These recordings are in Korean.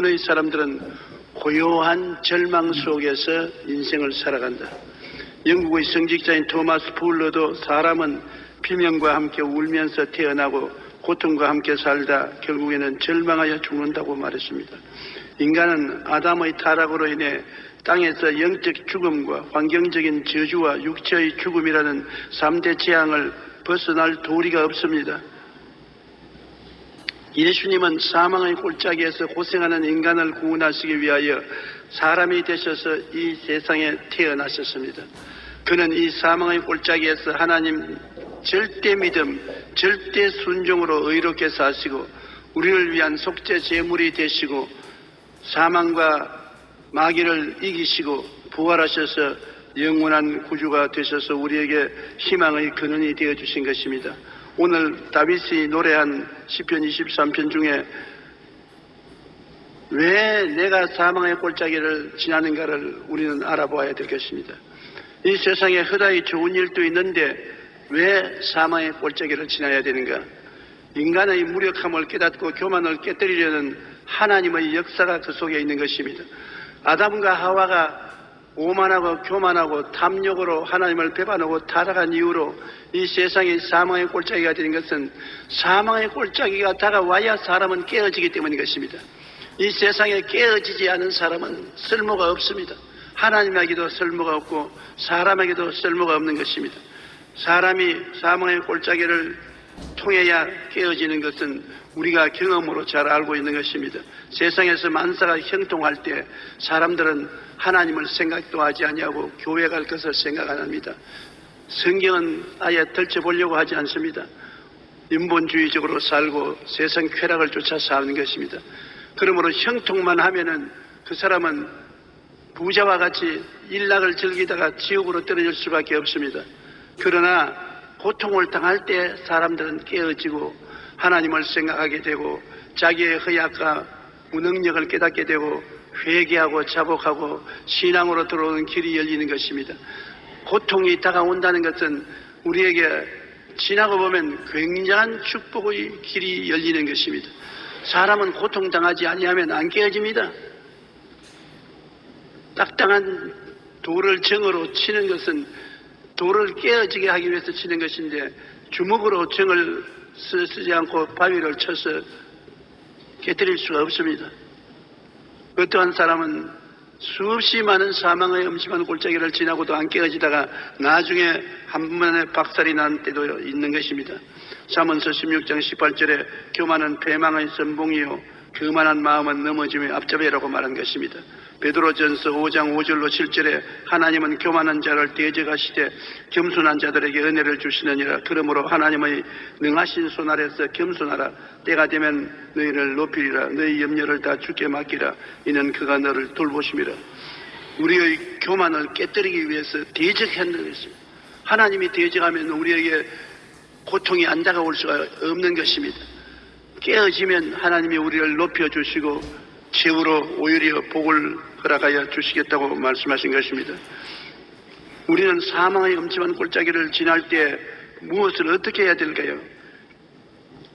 의 사람들은 고요한 절망 속에서 인생을 살아간다. 영국의 성직자인 토마스 풀러도 사람은 비명과 함께 울면서 태어나고 고통과 함께 살다 결국에는 절망하여 죽는다고 말했습니다. 인간은 아담의 타락으로 인해 땅에서 영적 죽음과 환경적인 저주와 육체의 죽음이라는 3대 재앙을 벗어날 도리가 없습니다. 예수님은 사망의 골짜기에서 고생하는 인간을 구원하시기 위하여 사람이 되셔서 이 세상에 태어나셨습니다. 그는 이 사망의 골짜기에서 하나님 절대 믿음, 절대 순종으로 의롭게 사시고 우리를 위한 속죄 제물이 되시고 사망과 마귀를 이기시고 부활하셔서 영원한 구주가 되셔서 우리에게 희망의 근원이 되어주신 것입니다. 오늘 다윗이 노래한 시편 23편 중에 왜 내가 사망의 골짜기를 지나는가를 우리는 알아보아야 될 것입니다. 이 세상에 허다히 좋은 일도 있는데 왜 사망의 골짜기를 지나야 되는가? 인간의 무력함을 깨닫고 교만을 깨뜨리려는 하나님의 역사가 그 속에 있는 것입니다. 아담과 하와가 오만하고 교만하고 탐욕으로 하나님을 배반하고 타락한 이후로 이 세상이 사망의 골짜기가 되는 것은 사망의 골짜기가 다가와야 사람은 깨어지기 때문인 것입니다. 이 세상에 깨어지지 않은 사람은 쓸모가 없습니다. 하나님에게도 쓸모가 없고 사람에게도 쓸모가 없는 것입니다. 사람이 사망의 골짜기를 통해야 깨어지는 것은 우리가 경험으로 잘 알고 있는 것입니다. 세상에서 만사가 형통할 때 사람들은 하나님을 생각도 하지 아니하고 교회 갈 것을 생각 안 합니다. 성경은 아예 덜쳐보려고 하지 않습니다. 인본주의적으로 살고 세상 쾌락을 쫓아 사는 것입니다. 그러므로 형통만 하면은 그 사람은 부자와 같이 일락을 즐기다가 지옥으로 떨어질 수밖에 없습니다. 그러나 고통을 당할 때 사람들은 깨어지고 하나님을 생각하게 되고 자기의 허약과 무능력을 깨닫게 되고 회개하고 자복하고 신앙으로 들어오는 길이 열리는 것입니다. 고통이 다가온다는 것은 우리에게 지나고 보면 굉장한 축복의 길이 열리는 것입니다. 사람은 고통당하지 아니하면 안 깨어집니다. 딱딱한 돌을 정으로 치는 것은 돌을 깨어지게 하기 위해서 치는 것인데 주먹으로 정을 쓰지 않고 바위를 쳐서 깨뜨릴 수가 없습니다. 어떠한 사람은 수없이 많은 사망의 음침한 골짜기를 지나고도 안 깨어지다가 나중에 한 번에 박살이 난 때도 있는 것입니다. 잠언서 16장 18절에 교만은 패망의 선봉이요 교만한 마음은 넘어짐의 앞잡이라고 말한 것입니다. 베드로전서 5장 5절로 7절에 하나님은 교만한 자를 대적하시되 겸손한 자들에게 은혜를 주시느니라. 그러므로 하나님의 능하신 손 아래서 겸손하라. 때가 되면 너희를 높이리라. 너희 염려를 다 주께 맡기라. 이는 그가 너를 돌보심이라. 우리의 교만을 깨뜨리기 위해서 대적하는 것입니다. 하나님이 대적하면 우리에게 고통이 안 다가올 수가 없는 것입니다. 깨어지면 하나님이 우리를 높여주시고 최후로 오히려 복을 허락하여 주시겠다고 말씀하신 것입니다. 우리는 사망의 음침한 골짜기를 지날 때 무엇을 어떻게 해야 될까요?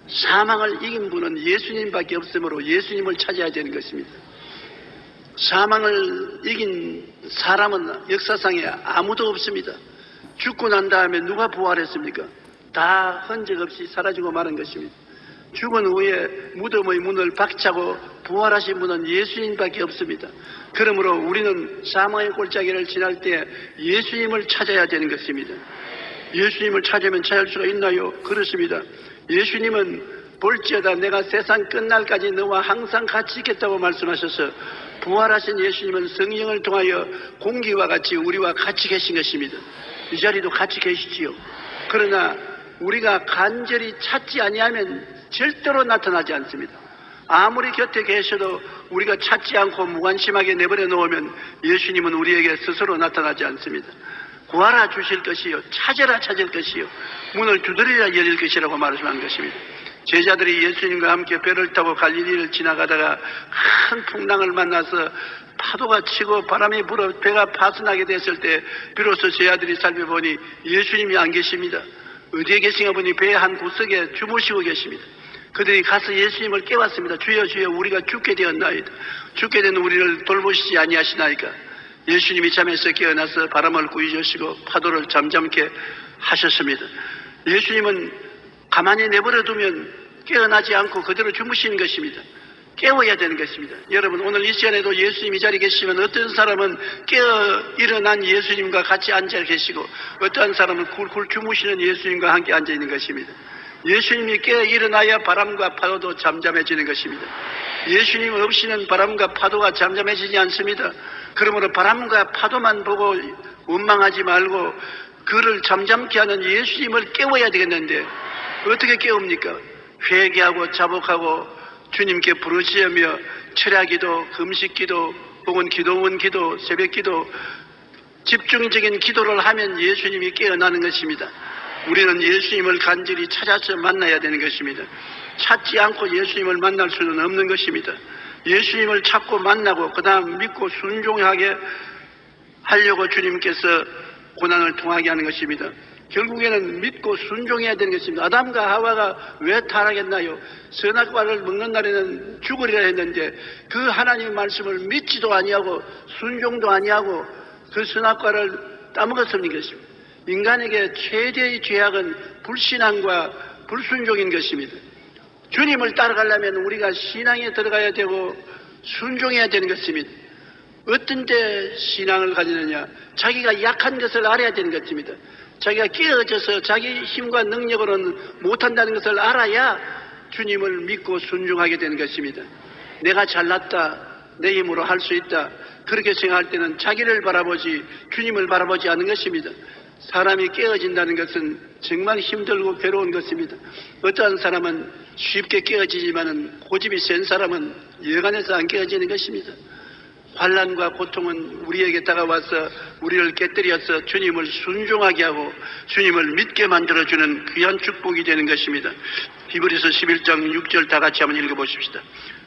사망을 이긴 분은 예수님밖에 없으므로 예수님을 찾아야 되는 것입니다. 사망을 이긴 사람은 역사상에 아무도 없습니다. 죽고 난 다음에 누가 부활했습니까? 다 흔적 없이 사라지고 마는 것입니다. 죽은 후에 무덤의 문을 박차고 부활하신 분은 예수님밖에 없습니다. 그러므로 우리는 사망의 골짜기를 지날 때 예수님을 찾아야 되는 것입니다. 예수님을 찾으면 찾을 수가 있나요? 그렇습니다. 예수님은 볼지어다 내가 세상 끝날까지 너와 항상 같이 있겠다고 말씀하셔서 부활하신 예수님은 성령을 통하여 공기와 같이 우리와 같이 계신 것입니다. 이 자리도 같이 계시지요. 그러나 우리가 간절히 찾지 아니하면 절대로 나타나지 않습니다. 아무리 곁에 계셔도 우리가 찾지 않고 무관심하게 내버려 놓으면 예수님은 우리에게 스스로 나타나지 않습니다. 구하라 주실 것이요 찾으라 찾을 것이요 문을 두드리라 열릴 것이라고 말씀한 것입니다. 제자들이 예수님과 함께 배를 타고 갈릴리를 지나가다가 큰 풍랑을 만나서 파도가 치고 바람이 불어 배가 파손하게 됐을 때 비로소 제자들이 살펴보니 예수님이 안 계십니다. 어디에 계신가 보니 배 한 구석에 주무시고 계십니다. 그들이 가서 예수님을 깨웠습니다. 주여 주여 우리가 죽게 되었나이다. 죽게 된 우리를 돌보시지 아니하시나이까. 예수님이 잠에서 깨어나서 바람을 꾸짖으시고 파도를 잠잠케 하셨습니다. 예수님은 가만히 내버려 두면 깨어나지 않고 그대로 주무시는 것입니다. 깨워야 되는 것입니다. 여러분, 오늘 이 시간에도 예수님이 자리에 계시면 어떤 사람은 깨어 일어난 예수님과 같이 앉아 계시고 어떤 사람은 굴굴 주무시는 예수님과 함께 앉아 있는 것입니다. 예수님이 깨어 일어나야 바람과 파도도 잠잠해지는 것입니다. 예수님 없이는 바람과 파도가 잠잠해지지 않습니다. 그러므로 바람과 파도만 보고 원망하지 말고 그를 잠잠케 하는 예수님을 깨워야 되겠는데 어떻게 깨웁니까? 회개하고 자복하고 주님께 부르짖으며 철야기도, 금식기도, 혹은 기도원 기도, 새벽기도, 집중적인 기도를 하면 예수님이 깨어나는 것입니다. 우리는 예수님을 간절히 찾아서 만나야 되는 것입니다. 찾지 않고 예수님을 만날 수는 없는 것입니다. 예수님을 찾고 만나고 그 다음 믿고 순종하게 하려고 주님께서 고난을 통하게 하는 것입니다. 결국에는 믿고 순종해야 되는 것입니다. 아담과 하와가 왜 타락했나요? 선악과를 먹는 날에는 죽으리라 했는데 그 하나님의 말씀을 믿지도 아니하고 순종도 아니하고 그 선악과를 따먹었습니다. 것입니다. 인간에게 최대의 죄악은 불신앙과 불순종인 것입니다. 주님을 따라가려면 우리가 신앙에 들어가야 되고 순종해야 되는 것입니다. 어떤 때 신앙을 가지느냐? 자기가 약한 것을 알아야 되는 것입니다. 자기가 깨어져서 자기 힘과 능력으로는 못한다는 것을 알아야 주님을 믿고 순종하게 되는 것입니다. 내가 잘났다, 내 힘으로 할 수 있다, 그렇게 생각할 때는 자기를 바라보지 주님을 바라보지 않는 것입니다. 사람이 깨어진다는 것은 정말 힘들고 괴로운 것입니다. 어떠한 사람은 쉽게 깨어지지만은 고집이 센 사람은 여간해서 안 깨어지는 것입니다. 환난과 고통은 우리에게 다가와서 우리를 깨뜨려서 주님을 순종하게 하고 주님을 믿게 만들어주는 귀한 축복이 되는 것입니다. 히브리서 11장 6절 다 같이 한번 읽어보십시다.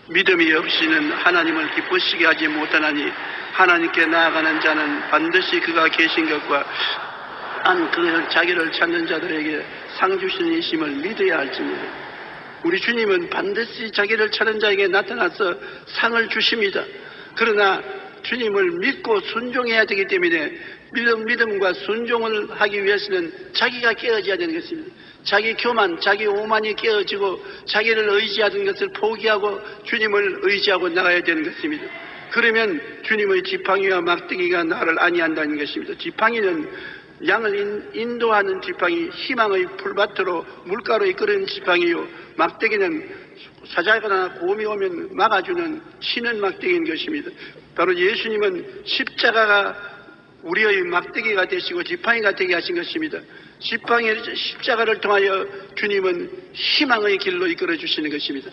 믿음이 없이는 하나님을 기쁘시게 하지 못하나니 하나님께 나아가는 자는 반드시 그가 계신 것과 그 자기를 찾는 자들에게 상 주시는 이심을 믿어야 할지니라. 우리 주님은 반드시 자기를 찾는 자에게 나타나서 상을 주십니다. 그러나 주님을 믿고 순종해야 되기 때문에 믿음과 순종을 하기 위해서는 자기가 깨어져야 되는 것입니다. 자기 교만, 자기 오만이 깨어지고 자기를 의지하던 것을 포기하고 주님을 의지하고 나가야 되는 것입니다. 그러면 주님의 지팡이와 막대기가 나를 안위한다는 것입니다. 지팡이는 양을 인도하는 지팡이, 희망의 풀밭으로 물가로 이끄는 지팡이요, 막대기는 사자거나 곰이 오면 막아주는 치는 막대기인 것입니다. 바로 예수님은 십자가가 우리의 막대기가 되시고 지팡이가 되게 하신 것입니다. 십자가를 통하여 주님은 희망의 길로 이끌어 주시는 것입니다.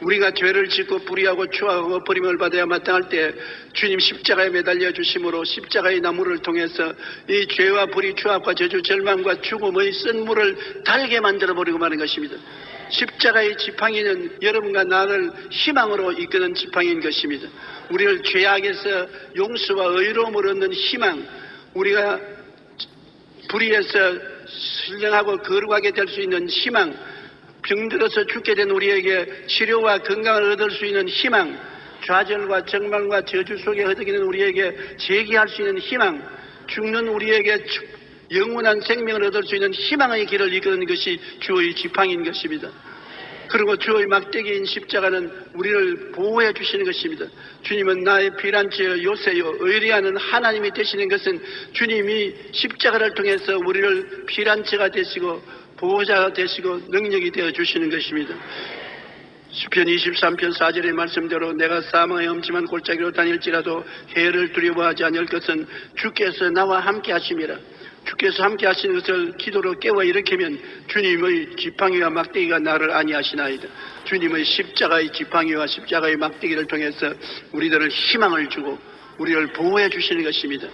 우리가 죄를 짓고 불의하고 추하고 버림을 받아야 마땅할 때 주님 십자가에 매달려 주심으로 십자가의 나무를 통해서 이 죄와 불의, 추악과 저주, 절망과 죽음의 쓴물을 달게 만들어 버리고 마는 것입니다. 십자가의 지팡이는 여러분과 나를 희망으로 이끄는 지팡이인 것입니다. 우리를 죄악에서 용서와 의로움을 얻는 희망, 우리가 불의에서 신령하고 거룩하게 될 수 있는 희망, 병들어서 죽게 된 우리에게 치료와 건강을 얻을 수 있는 희망, 좌절과 정망과 저주 속에 허덕이는 우리에게 재기할 수 있는 희망, 죽는 우리에게 영원한 생명을 얻을 수 있는 희망의 길을 이끄는 것이 주의 지팡이인 것입니다. 그리고 주의 막대기인 십자가는 우리를 보호해 주시는 것입니다. 주님은 나의 피난처여 요새여 의리하는 하나님이 되시는 것은 주님이 십자가를 통해서 우리를 피난처가 되시고 보호자가 되시고 능력이 되어 주시는 것입니다. 시편 23편 4절의 말씀대로 내가 사망의 엄침한 골짜기로 다닐지라도 해를 두려워하지 않을 것은 주께서 나와 함께 하심이라. 주께서 함께 하시는 것을 기도로 깨워 일으키면 주님의 지팡이와 막대기가 나를 안위하시나이다. 주님의 십자가의 지팡이와 십자가의 막대기를 통해서 우리들을 희망을 주고 우리를 보호해 주시는 것입니다.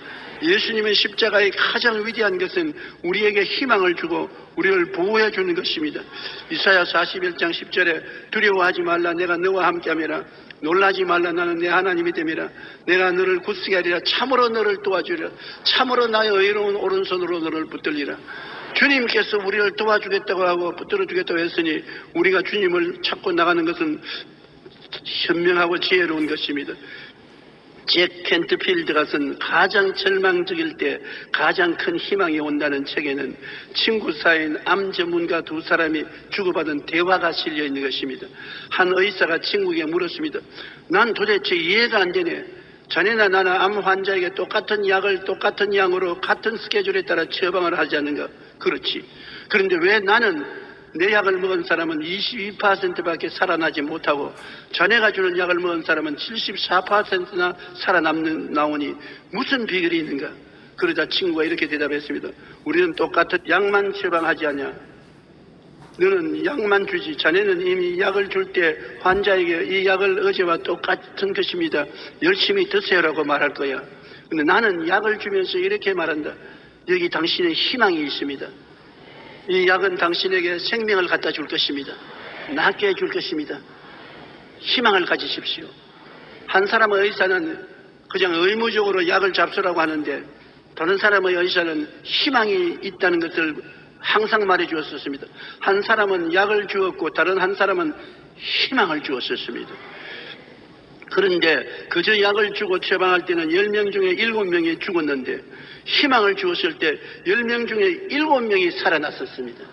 예수님의 십자가의 가장 위대한 것은 우리에게 희망을 주고 우리를 보호해 주는 것입니다. 이사야 41장 10절에 두려워하지 말라 내가 너와 함께함이라. 놀라지 말라 나는 내 하나님이 됨이라. 내가 너를 굳세게 하리라. 참으로 너를 도와주리라. 참으로 나의 의로운 오른손으로 너를 붙들리라. 주님께서 우리를 도와주겠다고 하고 붙들어주겠다고 했으니 우리가 주님을 찾고 나가는 것은 현명하고 지혜로운 것입니다. 잭 켄트필드가 쓴 가장 절망적일 때 가장 큰 희망이 온다는 책에는 친구 사이인 암 전문가 두 사람이 주고받은 대화가 실려 있는 것입니다. 한 의사가 친구에게 물었습니다. 난 도대체 이해가 안 되네. 자네나 나나 암 환자에게 똑같은 약을 똑같은 양으로 같은 스케줄에 따라 처방을 하지 않는가? 그렇지. 그런데 왜 나는 내 약을 먹은 사람은 22%밖에 살아나지 못하고 자네가 주는 약을 먹은 사람은 74%나 나오니 무슨 비결이 있는가? 그러자 친구가 이렇게 대답했습니다. 우리는 똑같은 약만 처방하지 않냐? 너는 약만 주지. 자네는 이미 약을 줄 때 환자에게 이 약을 어제와 똑같은 것입니다. 열심히 드세요라고 말할 거야. 근데 나는 약을 주면서 이렇게 말한다. 여기 당신의 희망이 있습니다. 이 약은 당신에게 생명을 갖다 줄 것입니다. 낫게 해줄 것입니다. 희망을 가지십시오. 한 사람의 의사는 그냥 의무적으로 약을 잡수라고 하는데 다른 사람의 의사는 희망이 있다는 것을 항상 말해 주었었습니다. 한 사람은 약을 주었고 다른 한 사람은 희망을 주었었습니다. 그런데 그저 약을 주고 처방할 때는 10명 중에 7명이 죽었는데 희망을 주었을 때 10명 중에 7명이 살아났었습니다.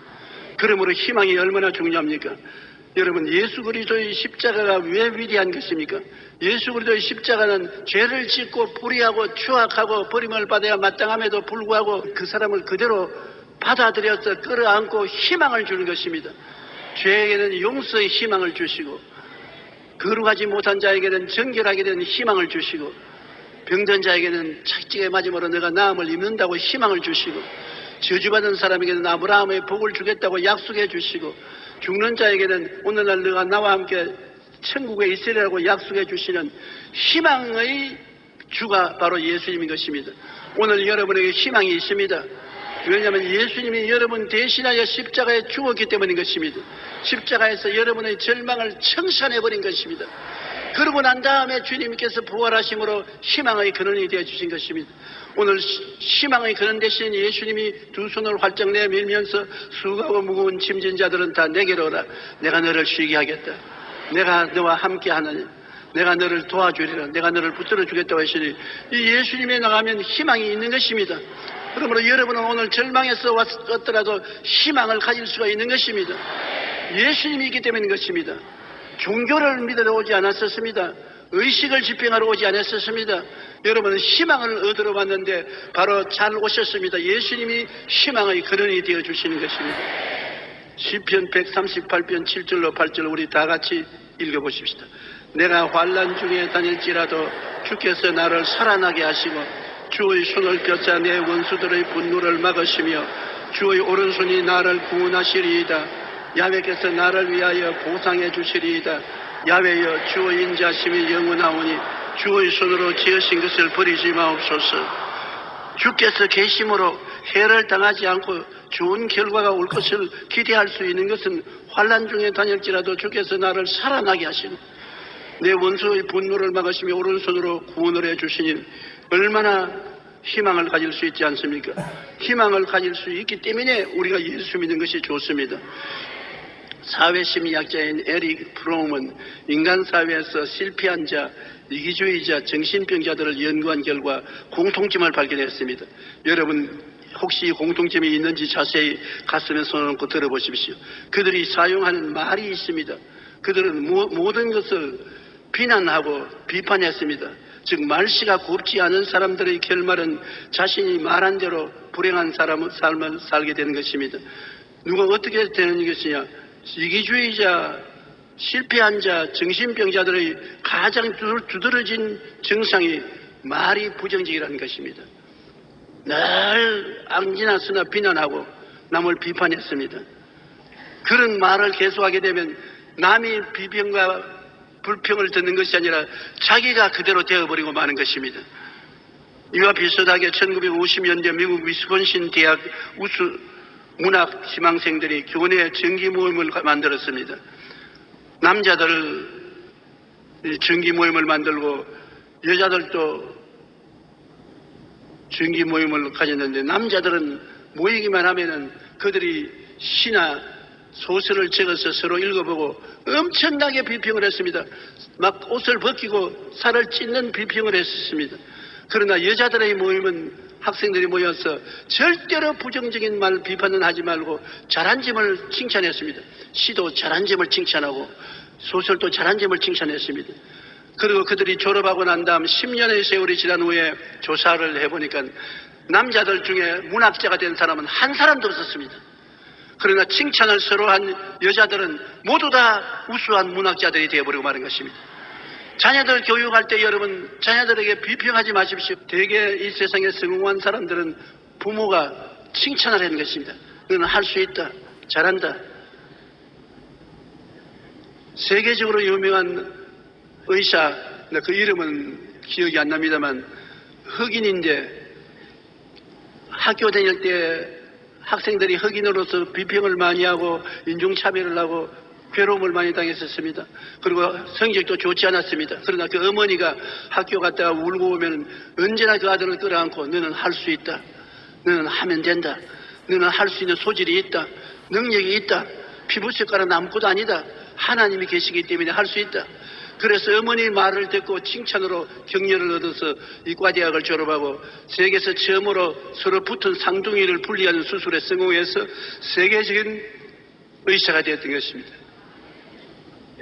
그러므로 희망이 얼마나 중요합니까? 여러분, 예수 그리스도의 십자가가 왜 위대한 것입니까? 예수 그리스도의 십자가는 죄를 짓고 불의하고 추악하고 버림을 받아야 마땅함에도 불구하고 그 사람을 그대로 받아들여서 끌어안고 희망을 주는 것입니다. 죄에게는 용서의 희망을 주시고 거룩하지 못한 자에게는 정결하게 되는 희망을 주시고 병든 자에게는 착지게 맞음으로 내가 나음을 입는다고 희망을 주시고 저주받은 사람에게는 아브라함의 복을 주겠다고 약속해 주시고 죽는 자에게는 오늘날 너가 나와 함께 천국에 있으리라고 약속해 주시는 희망의 주가 바로 예수님인 것입니다. 오늘 여러분에게 희망이 있습니다. 왜냐하면 예수님이 여러분 대신하여 십자가에 죽었기 때문인 것입니다. 십자가에서 여러분의 절망을 청산해버린 것입니다. 그러고 난 다음에 주님께서 부활하심으로 희망의 근원이 되어주신 것입니다. 오늘 희망의 근원 되신 예수님이 두 손을 활짝 내밀면서 수고하고 무거운 짐진 자들은 다 내게로 오라. 내가 너를 쉬게 하겠다. 내가 너와 함께 하느니 내가 너를 도와주리라. 내가 너를 붙들어 주겠다고 하시니 이 예수님에 나가면 희망이 있는 것입니다. 그러므로 여러분은 오늘 절망에서 왔더라도 희망을 가질 수가 있는 것입니다. 예수님이 있기 때문인 것입니다. 종교를 믿으러 오지 않았었습니다. 의식을 집행하러 오지 않았었습니다. 여러분은 희망을 얻으러 왔는데 바로 잘 오셨습니다. 예수님이 희망의 근원이 되어주시는 것입니다. 시편 138편 7절로 8절 우리 다 같이 읽어보십시다. 내가 환난 중에 다닐지라도 주께서 나를 살아나게 하시고 주의 손을 펴사 내 원수들의 분노를 막으시며 주의 오른손이 나를 구원하시리이다. 야훼께서 나를 위하여 보상해 주시리이다. 야훼여 주의 인자심이 영원하오니 주의 손으로 지으신 것을 버리지 마옵소서. 주께서 계심으로 해를 당하지 않고 좋은 결과가 올 것을 기대할 수 있는 것은 환난 중에 다닐지라도 주께서 나를 살아나게 하시고 내 원수의 분노를 막으시며 오른손으로 구원을 해주시니 얼마나 희망을 가질 수 있지 않습니까? 희망을 가질 수 있기 때문에 우리가 예수 믿는 것이 좋습니다. 사회심리학자인 에릭 프롬은 인간 사회에서 실패한 자, 이기주의자, 정신병자들을 연구한 결과 공통점을 발견했습니다. 여러분 혹시 공통점이 있는지 자세히 가슴에 손을 얹고 들어보십시오. 그들이 사용하는 말이 있습니다. 그들은 모든 것을 비난하고 비판했습니다. 즉 말씨가 곱지 않은 사람들의 결말은 자신이 말한 대로 불행한 삶을 살게 되는 것입니다. 누가 어떻게 되는 것이냐? 이기주의자, 실패한 자, 정신병자들의 가장 두드러진 증상이 말이 부정적이라는 것입니다. 늘 앙지나서나 비난하고 남을 비판했습니다. 그런 말을 계속하게 되면 남이 비평과 불평을 듣는 것이 아니라 자기가 그대로 되어버리고 마는 것입니다. 이와 비슷하게 1950년대 미국 위스콘신 대학 우수 문학 지망생들이 교내 정기 모임을 만들었습니다. 남자들 정기 모임을 만들고 여자들도 정기 모임을 가졌는데 남자들은 모이기만 하면은 그들이 시나 소설을 적어서 서로 읽어보고 엄청나게 비평을 했습니다. 막 옷을 벗기고 살을 찢는 비평을 했습니다. 그러나 여자들의 모임은 학생들이 모여서 절대로 부정적인 말 비판은 하지 말고 잘한 점을 칭찬했습니다. 시도 잘한 점을 칭찬하고 소설도 잘한 점을 칭찬했습니다. 그리고 그들이 졸업하고 난 다음 10년의 세월이 지난 후에 조사를 해보니까 남자들 중에 문학자가 된 사람은 한 사람도 없었습니다. 그러나 칭찬을 서로 한 여자들은 모두 다 우수한 문학자들이 되어버리고 마는 것입니다. 자녀들 교육할 때 여러분 자녀들에게 비평하지 마십시오. 대개 이 세상에 성공한 사람들은 부모가 칭찬을 하는 것입니다. 너는 할 수 있다. 잘한다. 세계적으로 유명한 의사, 그 이름은 기억이 안 납니다만 흑인인데 학교 다닐 때 학생들이 흑인으로서 비평을 많이 하고 인종차별을 하고 괴로움을 많이 당했었습니다. 그리고 성적도 좋지 않았습니다. 그러나 그 어머니가 학교 갔다가 울고 오면 언제나 그 아들을 끌어안고 너는 할 수 있다. 너는 하면 된다. 너는 할 수 있는 소질이 있다. 능력이 있다. 피부 색깔은 아무것도 아니다. 하나님이 계시기 때문에 할 수 있다. 그래서 어머니 말을 듣고 칭찬으로 격려를 얻어서 이과대학을 졸업하고 세계에서 처음으로 서로 붙은 상둥이를 분리하는 수술에 성공해서 세계적인 의사가 되었던 것입니다.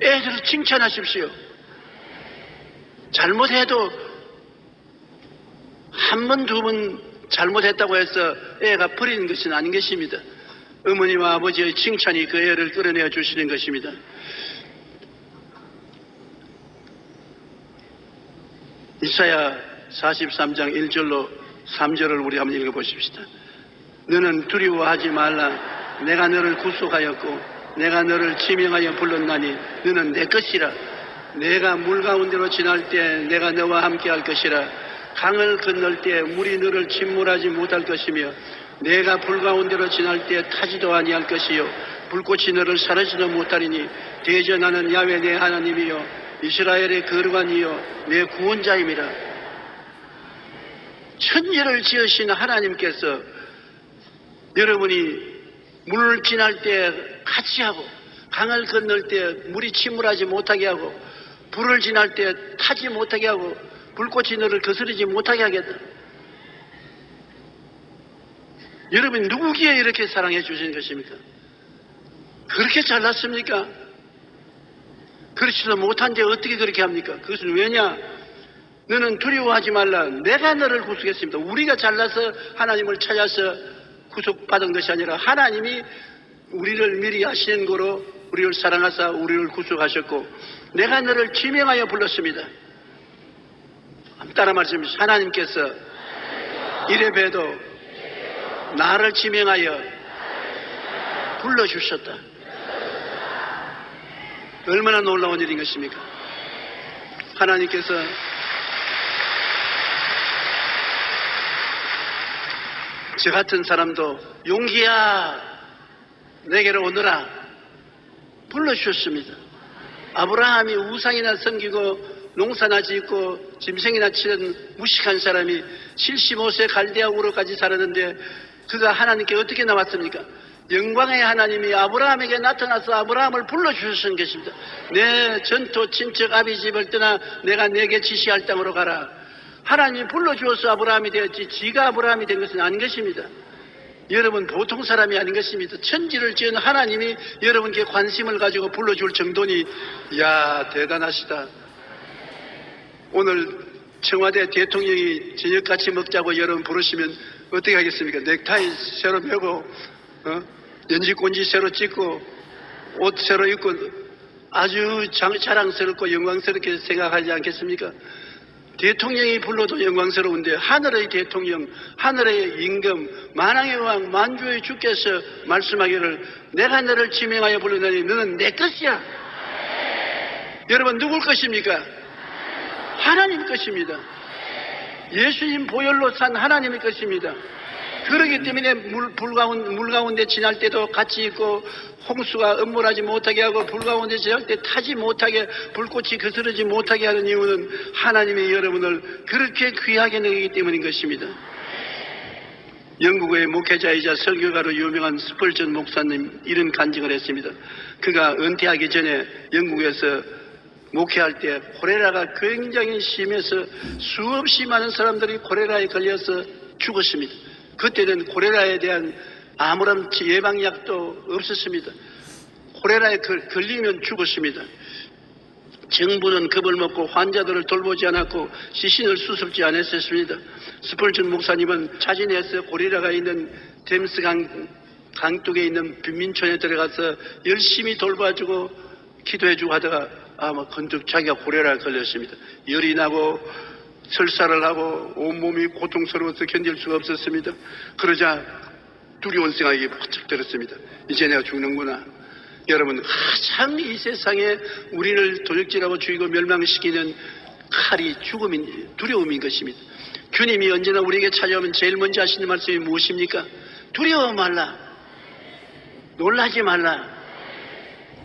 애들을 칭찬하십시오. 잘못해도 한 번, 두 번 잘못했다고 해서 애가 버리는 것은 아닌 것입니다. 어머니와 아버지의 칭찬이 그 애를 끌어내어 주시는 것입니다. 이사야 43장 1절로 3절을 우리 한번 읽어보십시다. 너는 두려워하지 말라. 내가 너를 구속하였고 내가 너를 지명하여 불렀나니 너는 내 것이라. 내가 물 가운데로 지날 때 내가 너와 함께 할 것이라. 강을 건널 때 물이 너를 침몰하지 못할 것이며 내가 불 가운데로 지날 때 타지도 아니할 것이요 불꽃이 너를 사르지도 못하리니 대전하는 야훼 내 하나님이요 이스라엘의 거룩한이요 내 구원자임이라. 천지를 지으신 하나님께서 여러분이 물을 지날 때 같이 하고 강을 건널 때 물이 침몰하지 못하게 하고 불을 지날 때 타지 못하게 하고 불꽃이 너를 거스르지 못하게 하겠다. 여러분 누구기에 이렇게 사랑해 주신 것입니까? 그렇게 잘났습니까? 그렇지도 못한데 어떻게 그렇게 합니까? 그것은 왜냐? 너는 두려워하지 말라. 내가 너를 구속했습니다. 우리가 잘나서 하나님을 찾아서 구속받은 것이 아니라 하나님이 우리를 미리 아시는 거로 우리를 사랑하사 우리를 구속하셨고 내가 너를 지명하여 불렀습니다. 따라 말씀하십시오. 하나님께서 이래봬도 나를 지명하여 불러주셨다. 얼마나 놀라운 일인 것입니까? 하나님께서 저 같은 사람도 용기야 내게로 오너라 불러주셨습니다. 아브라함이 우상이나 섬기고 농사나 짓고 짐승이나 치는 무식한 사람이 75세 갈대아 우르까지 살았는데 그가 하나님께 어떻게 나왔습니까? 영광의 하나님이 아브라함에게 나타나서 아브라함을 불러주신 것입니다. 내 전토 친척 아비 집을 떠나 내가 내게 지시할 땅으로 가라. 하나님이 불러주어서 아브라함이 되었지 지가 아브라함이 된 것은 아닌 것입니다. 여러분 보통 사람이 아닌 것입니다. 천지를 지은 하나님이 여러분께 관심을 가지고 불러줄 정도니 이야 대단하시다. 오늘 청와대 대통령이 저녁같이 먹자고 여러분 부르시면 어떻게 하겠습니까? 넥타이 새로 매고 연지꼰지 새로 찍고 옷 새로 입고 아주 자랑스럽고 영광스럽게 생각하지 않겠습니까? 대통령이 불러도 영광스러운데 하늘의 대통령, 하늘의 임금, 만왕의 왕, 만주의 주께서 말씀하기를 내가 너를 지명하여 불렀나니 너는 내 것이야. 여러분 누굴 것입니까? 하나님 것입니다. 예수님 보혈로 산 하나님의 것입니다. 그렇기 때문에 물 가운데 지날 때도 같이 있고 홍수가 음몰하지 못하게 하고 불 가운데 지날 때 타지 못하게 불꽃이 거스르지 못하게 하는 이유는 하나님의 여러분을 그렇게 귀하게 여기기 때문인 것입니다. 영국의 목회자이자 설교가로 유명한 스펄전 목사님 이런 간증을 했습니다. 그가 은퇴하기 전에 영국에서 목회할 때 콜레라가 굉장히 심해서 수없이 많은 사람들이 콜레라에 걸려서 죽었습니다. 그때는 콜레라에 대한 아무런 예방약도 없었습니다. 콜레라에 걸리면 죽었습니다. 정부는 겁을 먹고 환자들을 돌보지 않았고 시신을 수습지 않았습니다. 스펄전 목사님은 자진해서 콜레라가 있는 템스 강둑에 있는 빈민촌에 들어가서 열심히 돌봐주고 기도해주고 하다가 아마 건축 자기가 콜레라에 걸렸습니다. 열이 나고 설사를 하고 온몸이 고통스러워서 견딜 수가 없었습니다. 그러자 두려운 생각이 번쩍 들었습니다. 이제 내가 죽는구나. 여러분, 가장 이 세상에 우리를 도적질하고 죽이고 멸망시키는 칼이 두려움인 것입니다. 주님이 언제나 우리에게 찾아오면 제일 먼저 하시는 말씀이 무엇입니까? 두려워 말라. 놀라지 말라.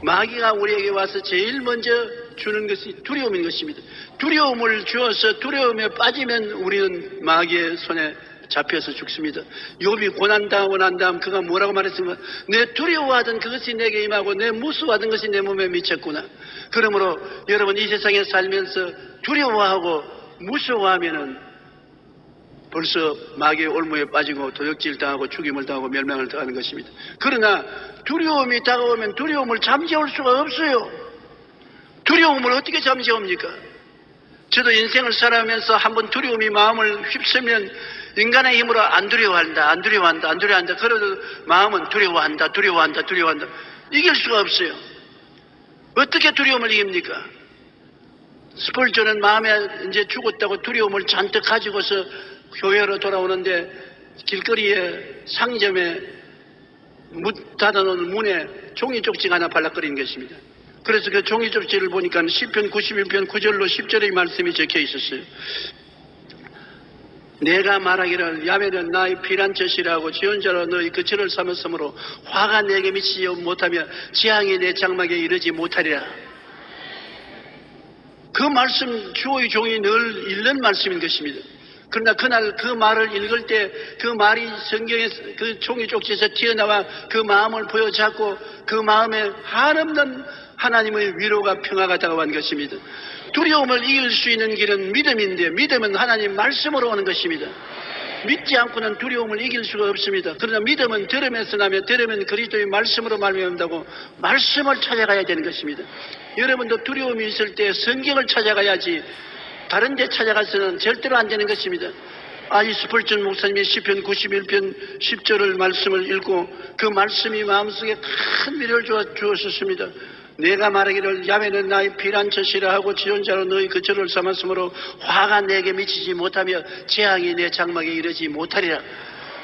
마귀가 우리에게 와서 제일 먼저 주는 것이 두려움인 것입니다. 두려움을 주어서 두려움에 빠지면 우리는 마귀의 손에 잡혀서 죽습니다. 욥이 고난당하고 난 다음 그가 뭐라고 말했습니까? 내 두려워하던 그것이 내게 임하고 내 무수하던 것이 내 몸에 미쳤구나. 그러므로 여러분 이 세상에 살면서 두려워하고 무서워하면은 벌써 마귀의 올무에 빠지고 도적질 당하고 죽임을 당하고 멸망을 당하는 것입니다. 그러나 두려움이 다가오면 두려움을 잠재울 수가 없어요. 두려움을 어떻게 잠재웁니까? 저도 인생을 살아가면서 한번 두려움이 마음을 휩쓰면 인간의 힘으로 안 두려워한다. 그래도 마음은 두려워한다. 이길 수가 없어요. 어떻게 두려움을 이깁니까? 스펄전은 마음에 이제 죽었다고 두려움을 잔뜩 가지고서 교회로 돌아오는데 길거리에 상점에 닫아놓은 문에 종이 쪽지가 하나 발락거리는 것입니다. 그래서 그 종이 쪽지를 보니까 시편 91편 9절로 10절의 말씀이 적혀 있었어요. 내가 말하기를 야훼는 나의 피난처시라고 지원자로 너희 그처를 삼았으므로 화가 내게 미치지 못하며 재앙이 내 장막에 이르지 못하리라. 그 말씀 주의 종이 늘 읽는 말씀인 것입니다. 그러나 그날 그 말을 읽을 때 그 말이 성경의 그 종이 쪽지에서 튀어나와 그 마음을 보여잡고 그 마음에 한없는 하나님의 위로가 평화가 다가온 것입니다. 두려움을 이길 수 있는 길은 믿음인데 믿음은 하나님 말씀으로 오는 것입니다. 믿지 않고는 두려움을 이길 수가 없습니다. 그러나 믿음은 들음에서 나며 들으면 그리스도의 말씀으로 말미암는다고 말씀을 찾아가야 되는 것입니다. 여러분도 두려움이 있을 때 성경을 찾아가야지 다른 데 찾아가서는 절대로 안 되는 것입니다. 이 스펄전 목사님이 시편 91편 10절을 말씀을 읽고 그 말씀이 마음속에 큰 위로를 주었습니다. 내가 말하기를 야훼는 나의 피난처시라 하고 지존자로 너희 그처를 삼았으므로 화가 내게 미치지 못하며 재앙이 내 장막에 이르지 못하리라.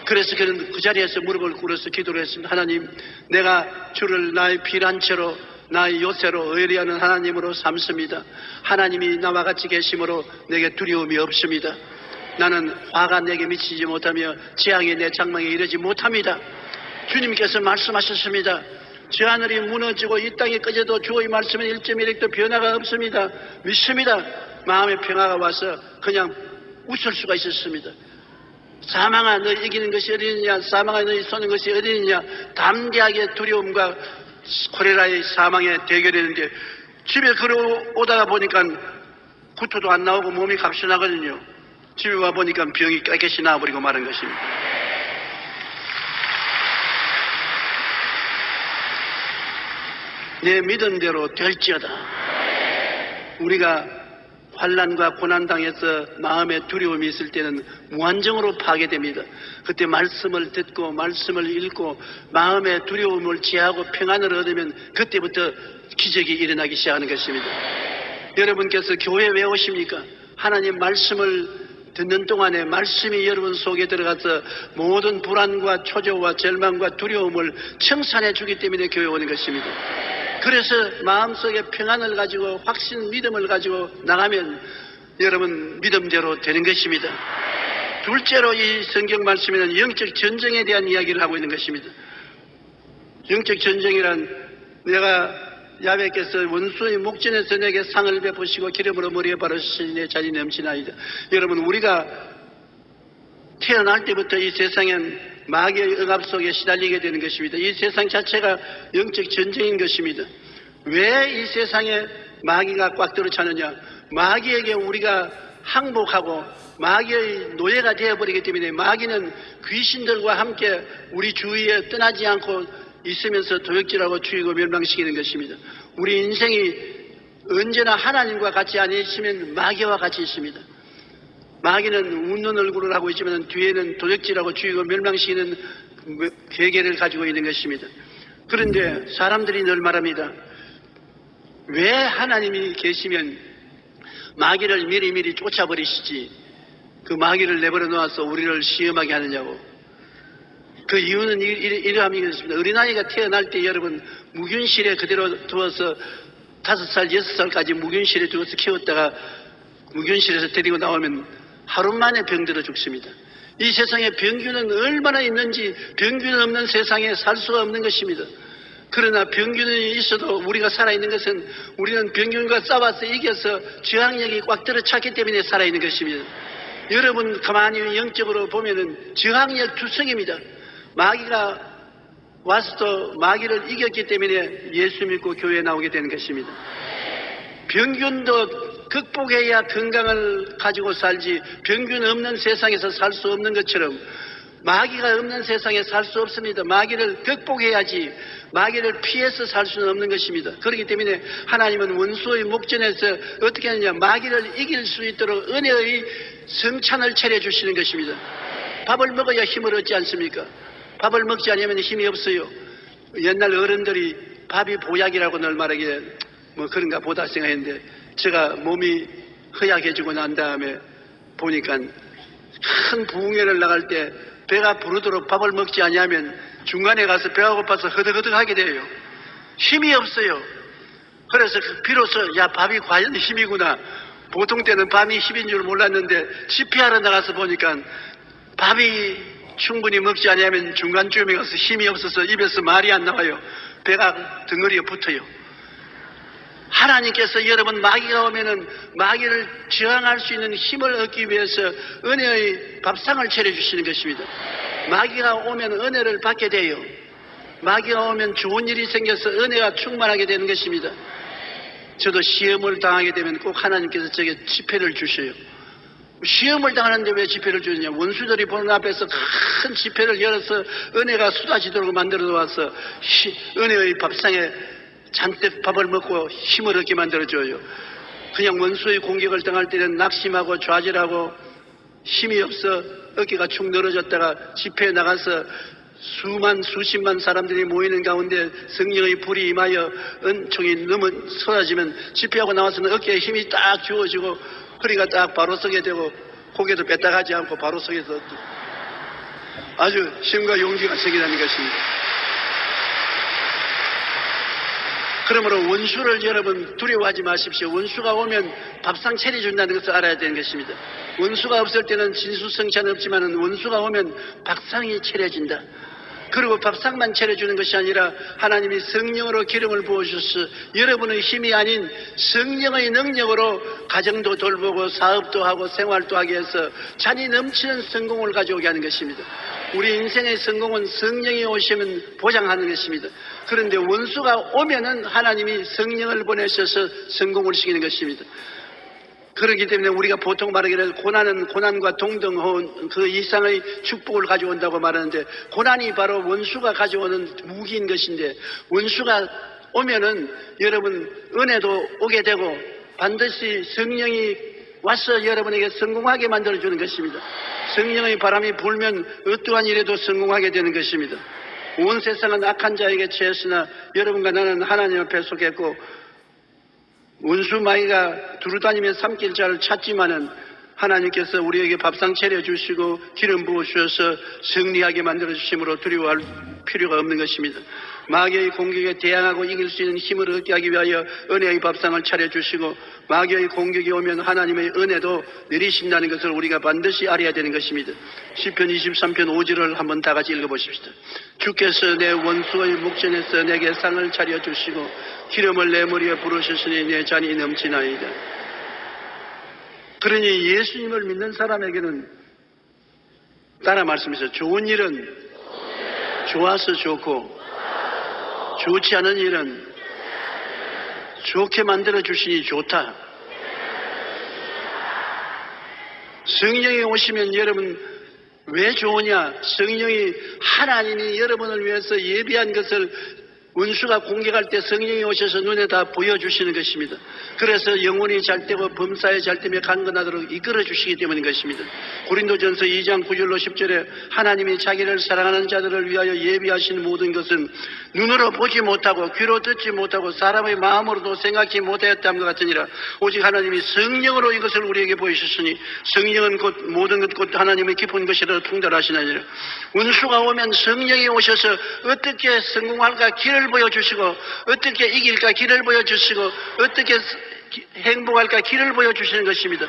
그래서 그는 그 자리에서 무릎을 꿇어서 기도를 했습니다. 하나님, 내가 주를 나의 피난처로 나의 요새로 의뢰하는 하나님으로 삼습니다. 하나님이 나와 같이 계심으로 내게 두려움이 없습니다. 나는 화가 내게 미치지 못하며 재앙이 내 장막에 이르지 못합니다. 주님께서 말씀하셨습니다. 저 하늘이 무너지고 이 땅이 꺼져도 주의 말씀은 1.1핵도 변화가 없습니다. 믿습니다. 마음의 평화가 와서 그냥 웃을 수가 있었습니다. 사망아 너희 이기는 것이 어디느냐, 사망아 너희 쏘는 것이 어디느냐. 담대하게 두려움과 콜레라의 사망에 대결했는데 집에 걸어오다가 보니까 구토도 안 나오고 몸이 갑신하거든요. 집에 와 보니까 병이 깨끗이 나와버리고 마른 것입니다. 내 믿음대로 될지어다. 우리가 환난과 고난당해서 마음에 두려움이 있을 때는 무한정으로 파괴됩니다. 그때 말씀을 듣고 말씀을 읽고 마음의 두려움을 제하고 평안을 얻으면 그때부터 기적이 일어나기 시작하는 것입니다. 여러분께서 교회 왜 오십니까? 하나님 말씀을 듣는 동안에 말씀이 여러분 속에 들어가서 모든 불안과 초조와 절망과 두려움을 청산해 주기 때문에 교회 오는 것입니다. 그래서 마음속에 평안을 가지고 확신 믿음을 가지고 나가면 여러분 믿음대로 되는 것입니다. 둘째로 이 성경 말씀에는 영적 전쟁에 대한 이야기를 하고 있는 것입니다. 영적 전쟁이란 내가 야훼께서 원수의 목전에서 내게 상을 베푸시고 기름으로 머리에 바르시니 내 잔이 넘치나이다. 여러분 우리가 태어날 때부터 이 세상엔 마귀의 억압 속에 시달리게 되는 것입니다. 이 세상 자체가 영적 전쟁인 것입니다. 왜 이 세상에 마귀가 꽉 들어차느냐? 마귀에게 우리가 항복하고 마귀의 노예가 되어버리기 때문에 마귀는 귀신들과 함께 우리 주위에 떠나지 않고 있으면서 도역질하고 죽이고 멸망시키는 것입니다. 우리 인생이 언제나 하나님과 같이 아니시면 마귀와 같이 있습니다. 마귀는 웃는 얼굴을 하고 있지만 뒤에는 도적질하고 죽이고 멸망시키는 계계를 가지고 있는 것입니다. 그런데 사람들이 늘 말합니다. 왜 하나님이 계시면 마귀를 미리미리 쫓아버리시지 그 마귀를 내버려 놓아서 우리를 시험하게 하느냐고. 그 이유는 이러함이겠습니다. 어린아이가 태어날 때 여러분 무균실에 그대로 두어서 5살, 6살까지 무균실에 두어서 키웠다가 무균실에서 데리고 나오면 하루 만에 병들어 죽습니다. 이 세상에 병균은 얼마나 있는지 병균 없는 세상에 살 수가 없는 것입니다. 그러나 병균이 있어도 우리가 살아있는 것은 우리는 병균과 싸워서 이겨서 저항력이 꽉 들어찼기 때문에 살아있는 것입니다. 여러분 가만히 영적으로 보면은 저항력 투성입니다. 마귀가 와서도 마귀를 이겼기 때문에 예수 믿고 교회에 나오게 되는 것입니다. 병균도 극복해야 건강을 가지고 살지 병균 없는 세상에서 살 수 없는 것처럼 마귀가 없는 세상에 살 수 없습니다. 마귀를 극복해야지 마귀를 피해서 살 수는 없는 것입니다. 그렇기 때문에 하나님은 원수의 목전에서 어떻게 하느냐 마귀를 이길 수 있도록 은혜의 성찬을 차려주시는 것입니다. 밥을 먹어야 힘을 얻지 않습니까? 밥을 먹지 않으면 힘이 없어요. 옛날 어른들이 밥이 보약이라고 늘 말하기에 뭐 그런가 보다 생각했는데 제가 몸이 허약해지고 난 다음에 보니까 큰 부흥회를 나갈 때 배가 부르도록 밥을 먹지 않으면 중간에 가서 배가 고파서 허덕허덕 하게 돼요. 힘이 없어요. 그래서 비로소 야 밥이 과연 힘이구나. 보통 때는 밥이 힘인 줄 몰랐는데 집회하러 나가서 보니까 밥이 충분히 먹지 않으면 중간쯤에 가서 힘이 없어서 입에서 말이 안 나와요. 배가 덩어리에 붙어요. 하나님께서 여러분 마귀가 오면은 마귀를 저항할 수 있는 힘을 얻기 위해서 은혜의 밥상을 차려주시는 것입니다. 마귀가 오면 은혜를 받게 돼요. 마귀가 오면 좋은 일이 생겨서 은혜가 충만하게 되는 것입니다. 저도 시험을 당하게 되면 꼭 하나님께서 제게 지폐를 주셔요. 시험을 당하는데 왜 지폐를 주느냐? 원수들이 보는 앞에서 큰 지폐를 열어서 은혜가 쏟아지도록 만들어 놓아서 은혜의 밥상에 잔뜩 밥을 먹고 힘을 얻게 만들어줘요. 그냥 원수의 공격을 당할 때는 낙심하고 좌절하고 힘이 없어 어깨가 축 늘어졌다가 집회에 나가서 수십만 사람들이 모이는 가운데 성령의 불이 임하여 은총이 쏟아지면 집회하고 나와서는 어깨에 힘이 딱 주어지고 허리가 딱 바로 서게 되고 고개도 뺐다가지 않고 바로 서게 돼서 아주 힘과 용기가 생기는 것입니다. 그러므로 원수를 여러분 두려워하지 마십시오. 원수가 오면 밥상 차려준다는 것을 알아야 되는 것입니다. 원수가 없을 때는 진수성찬 없지만 원수가 오면 밥상이 차려진다. 그리고 밥상만 차려주는 것이 아니라 하나님이 성령으로 기름을 부어주셔서 여러분의 힘이 아닌 성령의 능력으로 가정도 돌보고 사업도 하고 생활도 하게 해서 잔이 넘치는 성공을 가져오게 하는 것입니다. 우리 인생의 성공은 성령이 오시면 보장하는 것입니다. 그런데 원수가 오면은 하나님이 성령을 보내셔서 성공을 시키는 것입니다. 그렇기 때문에 우리가 보통 말하기를 고난은 고난과 동등한 그 이상의 축복을 가져온다고 말하는데 고난이 바로 원수가 가져오는 무기인 것인데 원수가 오면은 여러분 은혜도 오게 되고 반드시 성령이 와서 여러분에게 성공하게 만들어주는 것입니다. 성령의 바람이 불면 어떠한 일에도 성공하게 되는 것입니다. 온 세상은 악한 자에게 처했으나 여러분과 나는 하나님 앞에 속했고 원수 마귀가 두루다니며 삼킬 자를 찾지만은 하나님께서 우리에게 밥상 차려주시고 기름 부어주셔서 승리하게 만들어주심으로 두려워할 필요가 없는 것입니다. 마귀의 공격에 대항하고 이길 수 있는 힘을 얻게 하기 위하여 은혜의 밥상을 차려주시고 마귀의 공격이 오면 하나님의 은혜도 내리신다는 것을 우리가 반드시 알아야 되는 것입니다. 시편 23편 5절을 한번 다 같이 읽어보십시다. 주께서 내 원수의 목전에서 내게 상을 차려주시고 기름을 내 머리에 부으셨으니 내 잔이 넘치나이다. 그러니 예수님을 믿는 사람에게는 따라 말씀하세요. 좋은 일은 좋아서 좋고 좋지 않은 일은 좋게 만들어 주시니 좋다. 성령이 오시면 여러분 왜 좋으냐? 성령이 하나님이 여러분을 위해서 예비한 것을 원수가 공격할 때 성령이 오셔서 눈에 다 보여주시는 것입니다. 그래서 영혼이 잘되고 범사에 잘되며 강건하도록 이끌어 주시기 때문인 것입니다. 고린도전서 2장 9절로 10절에 하나님이 자기를 사랑하는 자들을 위하여 예비하신 모든 것은 눈으로 보지 못하고 귀로 듣지 못하고 사람의 마음으로도 생각지 못하였다는 것 같으니라. 오직 하나님이 성령으로 이것을 우리에게 보이셨으니 성령은 곧 모든 것 곧 하나님의 깊은 것이라 통달하시나니라. 원수가 오면 성령이 오셔서 어떻게 성공할까 길을 보여주시고 어떻게 이길까 길을 보여주시고 어떻게 행복할까 길을 보여주시는 것입니다.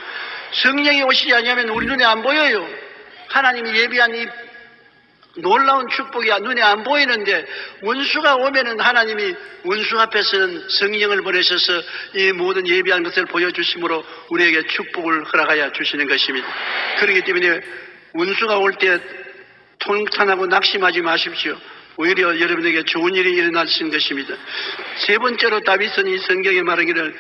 성령이 오시지 않으면 우리 눈에 안 보여요. 하나님이 예비한 이 놀라운 축복이 눈에 안 보이는데 원수가 오면은 하나님이 원수 앞에서는 성령을 보내셔서 이 모든 예비한 것을 보여주심으로 우리에게 축복을 허락하여 주시는 것입니다. 그렇기 때문에 원수가 올 때 통탄하고 낙심하지 마십시오. 오히려 여러분에게 좋은 일이 일어나신 것입니다. 세 번째로 다윗은 이 성경에 말하기를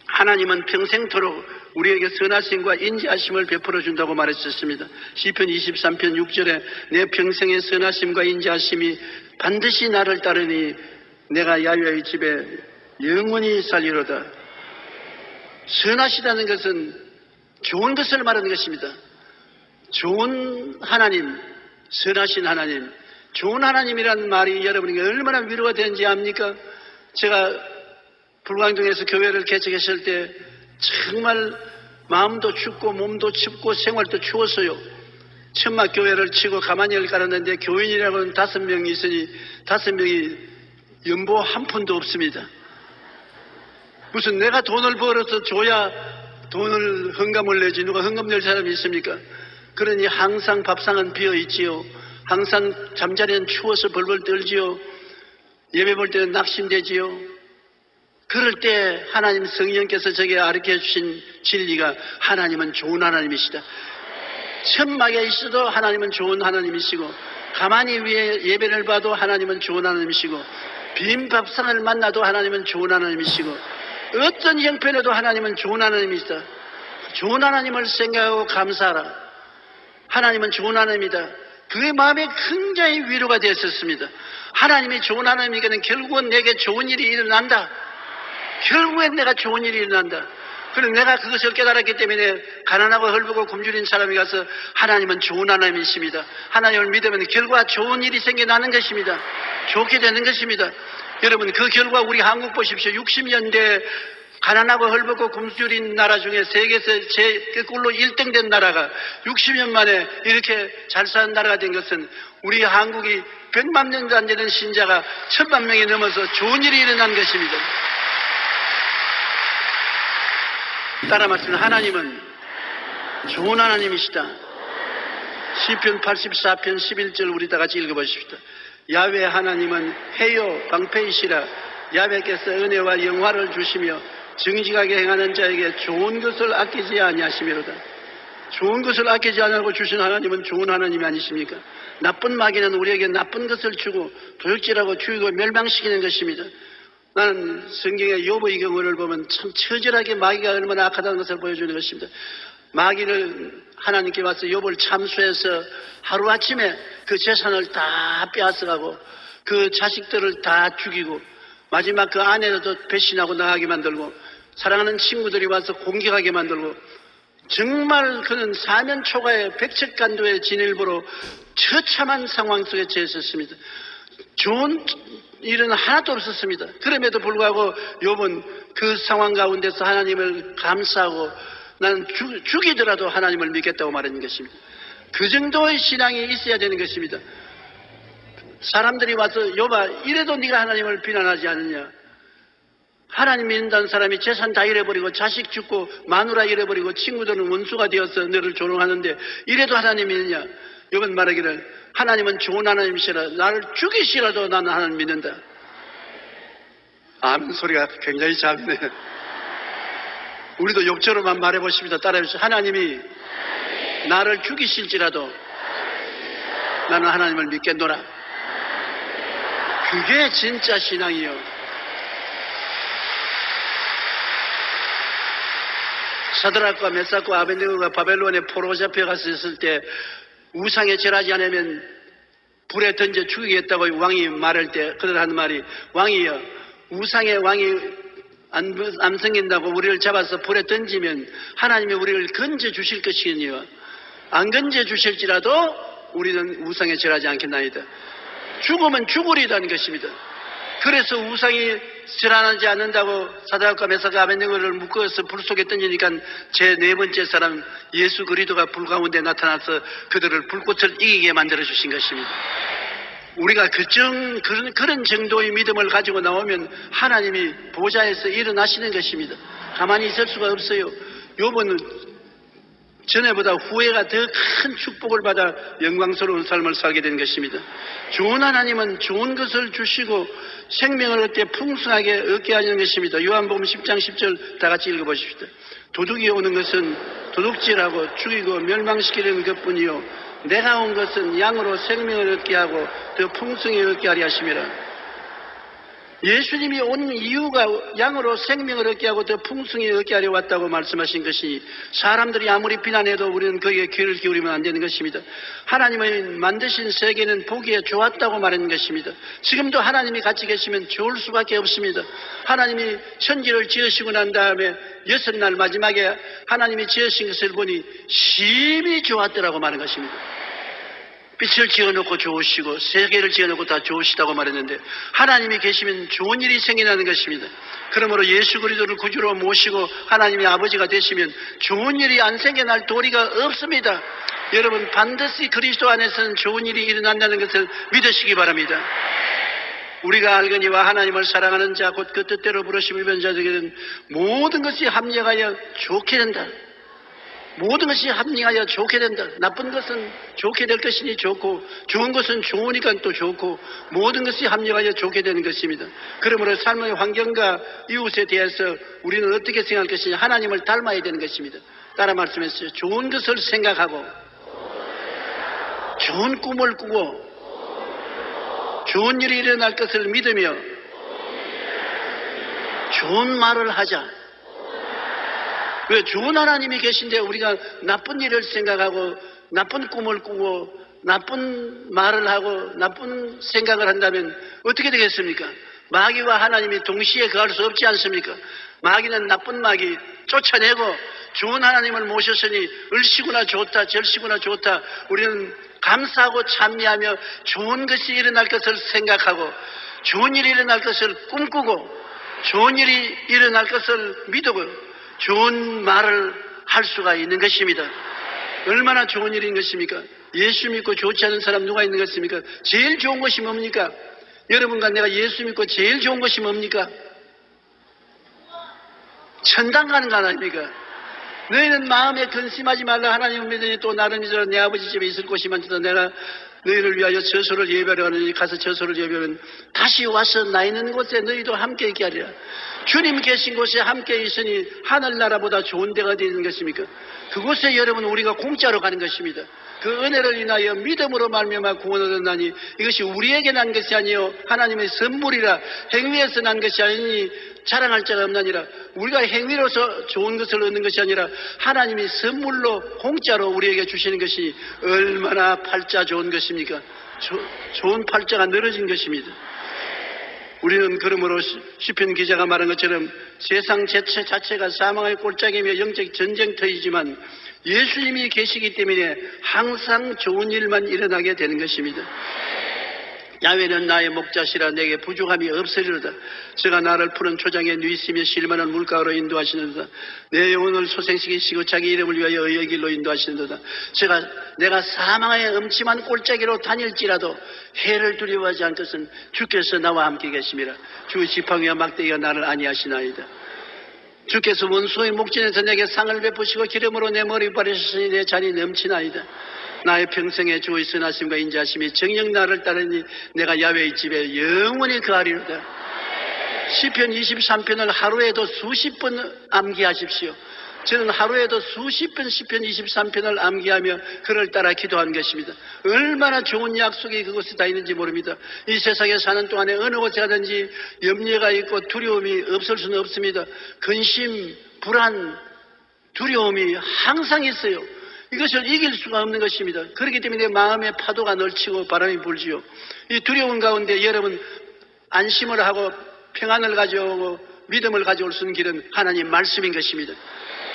하나님은 평생토록 우리에게 선하심과 인자하심을 베풀어 준다고 말했었습니다. 시편 23편 6절에 내 평생의 선하심과 인자하심이 반드시 나를 따르니 내가 야훼의 집에 영원히 살리로다. 선하시다는 것은 좋은 것을 말하는 것입니다. 좋은 하나님, 선하신 하나님, 좋은 하나님이라는 말이 여러분에게 얼마나 위로가 되는지 압니까? 제가 불광동에서 교회를 개척했을 때 정말 마음도 춥고 몸도 춥고 생활도 추웠어요. 천막 교회를 치고 가마니를 깔았는데 교인이라고는 5명이 있으니 5명이 연보 한 푼도 없습니다. 무슨 내가 돈을 벌어서 줘야 돈을 헌금을 내지 누가 헌금 낼 사람이 있습니까? 그러니 항상 밥상은 비어 있지요. 항상 잠자리는 추워서 벌벌 떨지요. 예배 볼 때는 낙심되지요. 그럴 때 하나님 성령께서 저에게 가르쳐 주신 진리가 하나님은 좋은 하나님이시다. 천막에 있어도 하나님은 좋은 하나님이시고 가만히 위에 예배를 봐도 하나님은 좋은 하나님이시고 빈 밥상을 만나도 하나님은 좋은 하나님이시고 어떤 형편에도 하나님은 좋은 하나님이시다. 좋은 하나님을 생각하고 감사하라. 하나님은 좋은 하나님이다. 그의 마음에 굉장히 위로가 되었었습니다. 하나님이 좋은 하나님이니까 결국은 내게 좋은 일이 일어난다. 결국엔 내가 좋은 일이 일어난다. 그래서 내가 그것을 깨달았기 때문에 가난하고 헐벗고 굶주린 사람이 가서 하나님은 좋은 하나님이십니다. 하나님을 믿으면 결과 좋은 일이 생겨나는 것입니다. 좋게 되는 것입니다. 여러분 그 결과 우리 한국 보십시오. 60년대 가난하고 헐벗고 굶주린 나라 중에 세계에서 꿀로 1등 된 나라가 60년 만에 이렇게 잘 사는 나라가 된 것은 우리 한국이 100만 명도 안 되는 신자가 1000만 명이 넘어서 좋은 일이 일어난 것입니다. 따라 말씀은 하나님은 좋은 하나님이시다. 시편 84편 11절 우리 다 같이 읽어보십시다. 야훼 하나님은 해요 방패이시라. 야훼께서 은혜와 영화를 주시며 정직하게 행하는 자에게 좋은 것을 아끼지 아니하시미로다. 좋은 것을 아끼지 않고 주신 하나님은 좋은 하나님이 아니십니까? 나쁜 마귀는 우리에게 나쁜 것을 주고 도둑질하고 죽이고 멸망시키는 것입니다. 나는 성경의 욥의 경우를 보면 참 처절하게 마귀가 얼마나 악하다는 것을 보여주는 것입니다. 마귀를 하나님께 와서 욥을 참수해서 하루아침에 그 재산을 다 빼앗아가고 그 자식들을 다 죽이고 마지막 그 아내도 배신하고 나가게 만들고 사랑하는 친구들이 와서 공격하게 만들고 정말 그는 사면초가의 백척간도의 진일보로 처참한 상황 속에 처했었습니다. 좋은 일은 하나도 없었습니다. 그럼에도 불구하고 욥은 그 상황 가운데서 하나님을 감사하고 나는 죽이더라도 하나님을 믿겠다고 말하는 것입니다. 그 정도의 신앙이 있어야 되는 것입니다. 사람들이 와서 욥아 이래도 네가 하나님을 비난하지 않느냐. 하나님 믿는다는 사람이 재산 다 잃어버리고 자식 죽고 마누라 잃어버리고 친구들은 원수가 되어서 너를 조롱하는데 이래도 하나님 믿느냐. 욥은 말하기를 하나님은 좋은 하나님이시라. 나를 죽이시라도 나는 하나님 믿는다. 아멘 소리가 굉장히 작네. 우리도 욥처럼만 말해보십니다. 따라해보십시오. 하나님이 나를 죽이실지라도 나는 하나님을 믿겠노라. 그게 진짜 신앙이요. 사드락과 메삭과 아벤느고가 바벨론에 포로 잡혀갔을 때 우상에 절하지 않으면 불에 던져 죽이겠다고 왕이 말할 때 그들 하는 말이, 왕이여, 우상의 왕이 안 생긴다고 우리를 잡아서 불에 던지면 하나님이 우리를 건져 주실 것이니요, 안 건져 주실지라도 우리는 우상에 절하지 않겠나이다. 죽으면 죽으리라는 것입니다. 그래서 우상이 절하지 않는다고 사드락과 메삭과 아벤느고를 묶어서 불 속에 던지니까 제 네 번째 사람 예수 그리스도가 불 가운데 나타나서 그들을 불꽃을 이기게 만들어 주신 것입니다. 우리가 그런 정도의 믿음을 가지고 나오면 하나님이 보좌에서 일어나시는 것입니다. 가만히 있을 수가 없어요. 욥은 전에보다 후회가 더 큰 축복을 받아 영광스러운 삶을 살게 된 것입니다. 좋은 하나님은 좋은 것을 주시고 생명을 얻게 풍성하게 얻게 하시는 것입니다. 요한복음 10장 10절 다 같이 읽어보십시오. 도둑이 오는 것은 도둑질하고 죽이고 멸망시키려는 것뿐이요, 내가 온 것은 양으로 생명을 얻게 하고 더 풍성히 얻게 하려 하심이라. 예수님이 온 이유가 양으로 생명을 얻게 하고 더 풍성히 얻게 하려 왔다고 말씀하신 것이, 사람들이 아무리 비난해도 우리는 거기에 귀를 기울이면 안 되는 것입니다. 하나님의 만드신 세계는 보기에 좋았다고 말하는 것입니다. 지금도 하나님이 같이 계시면 좋을 수밖에 없습니다. 하나님이 천지를 지으시고 난 다음에 6날 마지막에 하나님이 지으신 것을 보니 심히 좋았더라고 말하는 것입니다. 빛을 지어놓고 좋으시고 세계를 지어놓고 다 좋으시다고 말했는데, 하나님이 계시면 좋은 일이 생겨나는 것입니다. 그러므로 예수 그리스도를 구주로 모시고 하나님의 아버지가 되시면 좋은 일이 안 생겨날 도리가 없습니다. 여러분, 반드시 그리스도 안에서는 좋은 일이 일어난다는 것을 믿으시기 바랍니다. 우리가 알거니와 하나님을 사랑하는 자 곧 그 뜻대로 부르심을 입은 자들에게는 모든 것이 합력하여 좋게 된다. 모든 것이 합리하여 좋게 된다. 나쁜 것은 좋게 될 것이니 좋고, 좋은 것은 좋으니까 또 좋고, 모든 것이 합리하여 좋게 되는 것입니다. 그러므로 삶의 환경과 이웃에 대해서 우리는 어떻게 생각할 것이냐, 하나님을 닮아야 되는 것입니다. 따라 말씀했어요. 좋은 것을 생각하고, 좋은 꿈을 꾸고, 좋은 일이 일어날 것을 믿으며, 좋은 말을 하자. 왜? 좋은 하나님이 계신데 우리가 나쁜 일을 생각하고 나쁜 꿈을 꾸고 나쁜 말을 하고 나쁜 생각을 한다면 어떻게 되겠습니까? 마귀와 하나님이 동시에 거할 수 없지 않습니까? 마귀는 나쁜 마귀 쫓아내고 좋은 하나님을 모셨으니 을시구나 좋다, 절시구나 좋다. 우리는 감사하고 찬미하며 좋은 것이 일어날 것을 생각하고 좋은 일이 일어날 것을 꿈꾸고 좋은 일이 일어날 것을 믿고 좋은 말을 할 수가 있는 것입니다. 얼마나 좋은 일인 것입니까? 예수 믿고 좋지 않은 사람 누가 있는 것입니까? 제일 좋은 것이 뭡니까? 여러분과 내가 예수 믿고 제일 좋은 것이 뭡니까? 천당 가는 거 아닙니까? 너희는 마음에 근심하지 말라. 하나님을 믿으니 또 나를 믿으라. 내 아버지 집에 있을 곳이 많다. 내가 너희를 위하여 저소를 예배하려 하느니 가서 저소를 예배하면 다시 와서 나 있는 곳에 너희도 함께 있게 하리라. 주님 계신 곳에 함께 있으니 하늘나라보다 좋은 데가 되는 것입니까? 그곳에 여러분 우리가 공짜로 가는 것입니다. 그 은혜를 인하여 믿음으로 말미암아 구원을 얻나니 이것이 우리에게 난 것이 아니요 하나님의 선물이라. 행위에서 난 것이 아니니 자랑할 자가 없나니라. 우리가 행위로서 좋은 것을 얻는 것이 아니라 하나님이 선물로 공짜로 우리에게 주시는 것이 얼마나 팔자 좋은 것입니까? 좋은 팔자가 늘어진 것입니다. 우리는 그러므로 시편 기자가 말한 것처럼 세상 재체 자체가 사망의 골짜기며 영적 전쟁터이지만 예수님이 계시기 때문에 항상 좋은 일만 일어나게 되는 것입니다. 야훼는 나의 목자시라 내게 부족함이 없으리로다. 제가 나를 푸른 초장에 누이시며 실만한 물가로 인도하시는도다. 내 영혼을 소생시키시고 자기 이름을 위하여 의의 길로 인도하시는도다. 내가 사망의 음침한 골짜기로 다닐지라도 해를 두려워하지 않을 것은 주께서 나와 함께 계심이라. 주의 지팡이와 막대기가 나를 안위하시나이다. 주께서 원수의 목전에서 내게 상을 베푸시고 기름으로 내 머리 바르시니 내 잔이 넘치나이다. 나의 평생에 주의 선하심과 인자하심이 정녕 나를 따르니 내가 야훼의 집에 영원히 거하리로다. 시편 23편을 하루에도 수십 번 암기하십시오. 저는 하루에도 수십 편 시편 23편을 암기하며 그를 따라 기도하는 것입니다. 얼마나 좋은 약속이 그곳에 다 있는지 모릅니다. 이 세상에 사는 동안에 어느 곳에 가든지 염려가 있고 두려움이 없을 수는 없습니다. 근심, 불안, 두려움이 항상 있어요. 이것을 이길 수가 없는 것입니다. 그렇기 때문에 마음의 파도가 널치고 바람이 불지요. 이 두려움 가운데 여러분 안심을 하고 평안을 가져오고 믿음을 가져올 수 있는 길은 하나님 말씀인 것입니다.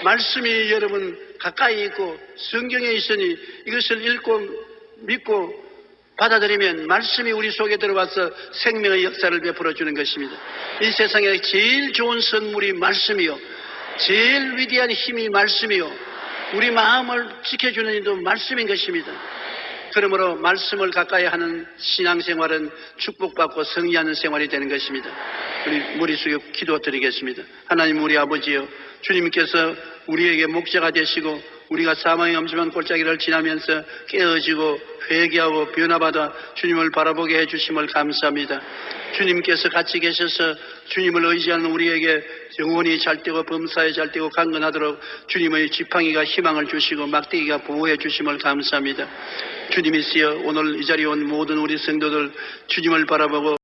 말씀이 여러분 가까이 있고 성경에 있으니 이것을 읽고 믿고 받아들이면 말씀이 우리 속에 들어와서 생명의 역사를 베풀어 주는 것입니다. 이 세상에 제일 좋은 선물이 말씀이요, 제일 위대한 힘이 말씀이요, 우리 마음을 지켜주는 이도 말씀인 것입니다. 그러므로 말씀을 가까이 하는 신앙생활은 축복받고 승리하는 생활이 되는 것입니다. 우리 머리 숙여 기도드리겠습니다. 하나님 우리 아버지여, 주님께서 우리에게 목자가 되시고 우리가 사망의 엄심한 골짜기를 지나면서 깨어지고 회개하고 변화받아 주님을 바라보게 해주심을 감사합니다. 주님께서 같이 계셔서 주님을 의지하는 우리에게 영혼이 잘되고 범사에 잘되고 강건하도록 주님의 지팡이가 희망을 주시고 막대기가 보호해 주심을 감사합니다. 주님이시여, 오늘 이 자리에 온 모든 우리 성도들 주님을 바라보고